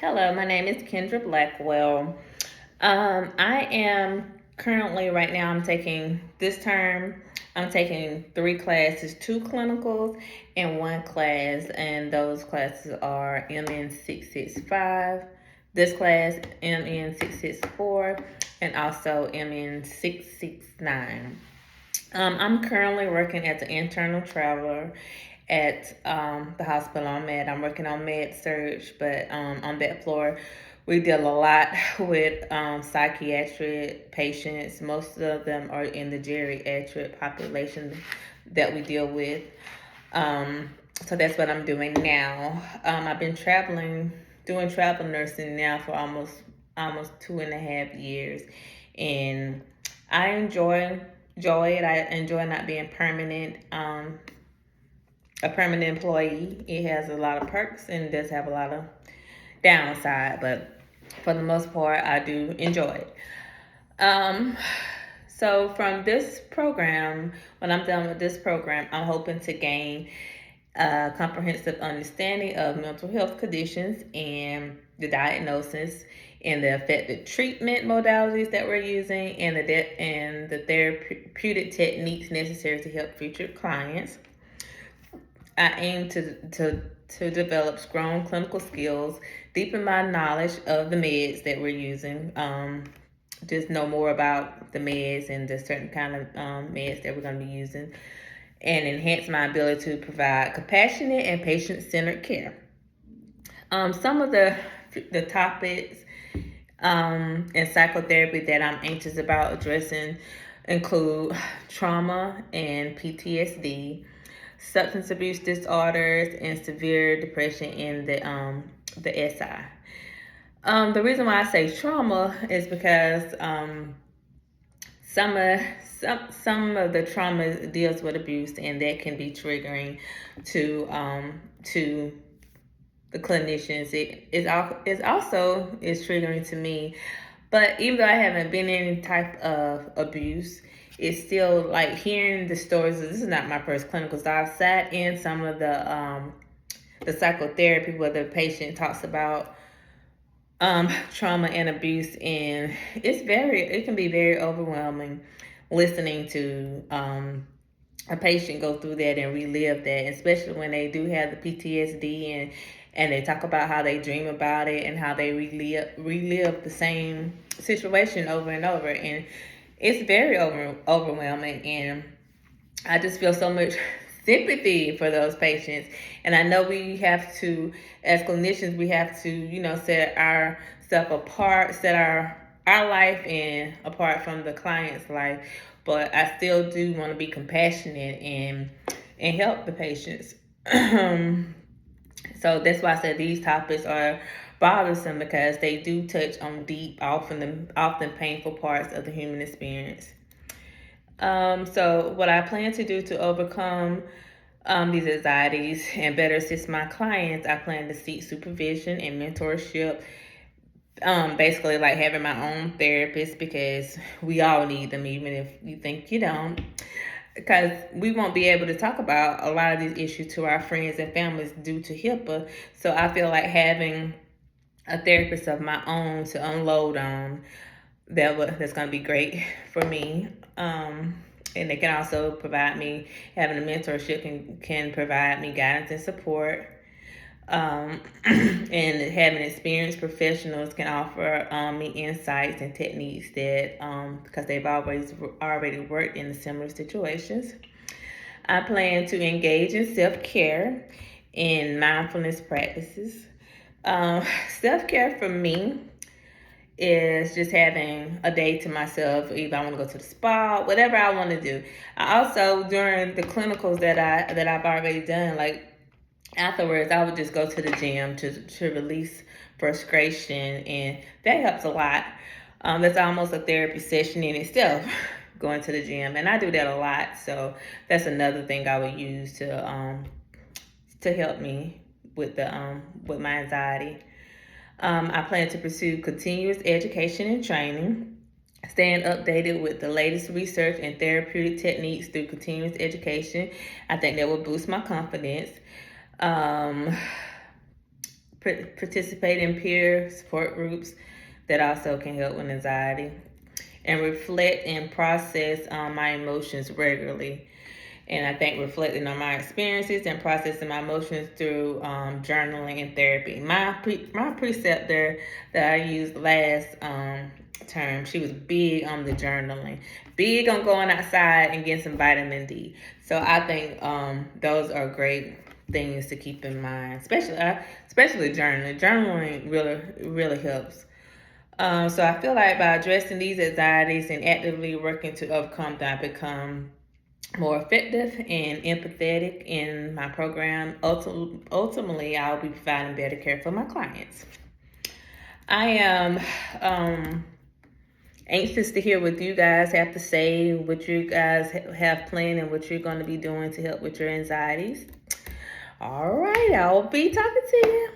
Hello, my name is Kendra Blackwell. I am currently, right now, I'm taking this term, I'm taking three classes, two clinicals, and one class, and those classes are Mn665, this class, Mn664, and also Mn669. I'm currently working as an internal traveler at the hospital I'm at. I'm working on med surge, but on that floor, we deal a lot with psychiatric patients. Most of them are in the geriatric population that we deal with. So that's what I'm doing now. I've been doing travel nursing now for almost 2.5 years, and I enjoy it. I enjoy not being a permanent employee. It has a lot of perks and does have a lot of downside, but for the most part, I do enjoy it. So from this program, when I'm done with this program, I'm hoping to gain a comprehensive understanding of mental health conditions and the diagnosis and the effective treatment modalities that we're using and the therapeutic techniques necessary to help future clients. I aim to develop strong clinical skills, deepen my knowledge of the meds that we're using, just know more about the meds and the certain kind of meds that we're going to be using, and enhance my ability to provide compassionate and patient-centered care. Some of the topics in psychotherapy that I'm anxious about addressing include trauma and PTSD, substance abuse disorders, and severe depression in the SI. The reason why I say trauma is because some of the trauma deals with abuse, and that can be triggering to the clinicians. It also is triggering to me. But even though I haven't been in any type of abuse, it's still like hearing the stories. This is not my first clinical, so I've sat in some of the psychotherapy where the patient talks about trauma and abuse, and it can be very overwhelming listening to a patient go through that and relive that, especially when they do have the PTSD and they talk about how they dream about it and how they relive the same situation over and over, and it's very overwhelming, and I just feel so much sympathy for those patients. And I know we have to, as clinicians, we have to, set ourselves apart, set our life in apart from the client's life. But I still do want to be compassionate and help the patients. So that's why I said these topics are bothersome, because they do touch on deep, often painful parts of the human experience. So what I plan to do to overcome these anxieties and better assist my clients, I plan to seek supervision and mentorship. Basically like having my own therapist, because we all need them, even if you think you don't. Because we won't be able to talk about a lot of these issues to our friends and families due to HIPAA. So I feel like having a therapist of my own to unload on, that's going to be great for me. And they can also provide me, having a mentorship can provide me guidance and support. And having experienced professionals can offer me insights and techniques that, because they've already worked in similar situations. I plan to engage in self-care and mindfulness practices. Self-care for me is just having a day to myself. Either I want to go to the spa, whatever I want to do. I also, during the clinicals that I've already done, like afterwards, I would just go to the gym to release frustration, and that helps a lot. That's almost a therapy session in itself, going to the gym, and I do that a lot. So that's another thing I would use to help me with with my anxiety. I plan to pursue continuous education and training, staying updated with the latest research and therapeutic techniques through continuous education. I think that will boost my confidence. participate in peer support groups that also can help with anxiety, and reflect and process my emotions regularly. And I think reflecting on my experiences and processing my emotions through journaling and therapy. My preceptor that I used last term, she was big on the journaling, big on going outside and getting some vitamin D. So I think those are great things to keep in mind, especially journaling. Journaling really helps. So I feel like by addressing these anxieties and actively working to overcome them, I become more effective and empathetic in my program. Ultimately, I'll be providing better care for my clients. I am anxious to hear what you guys have to say, what you guys have planned, and what you're going to be doing to help with your anxieties. All right, I'll be talking to you.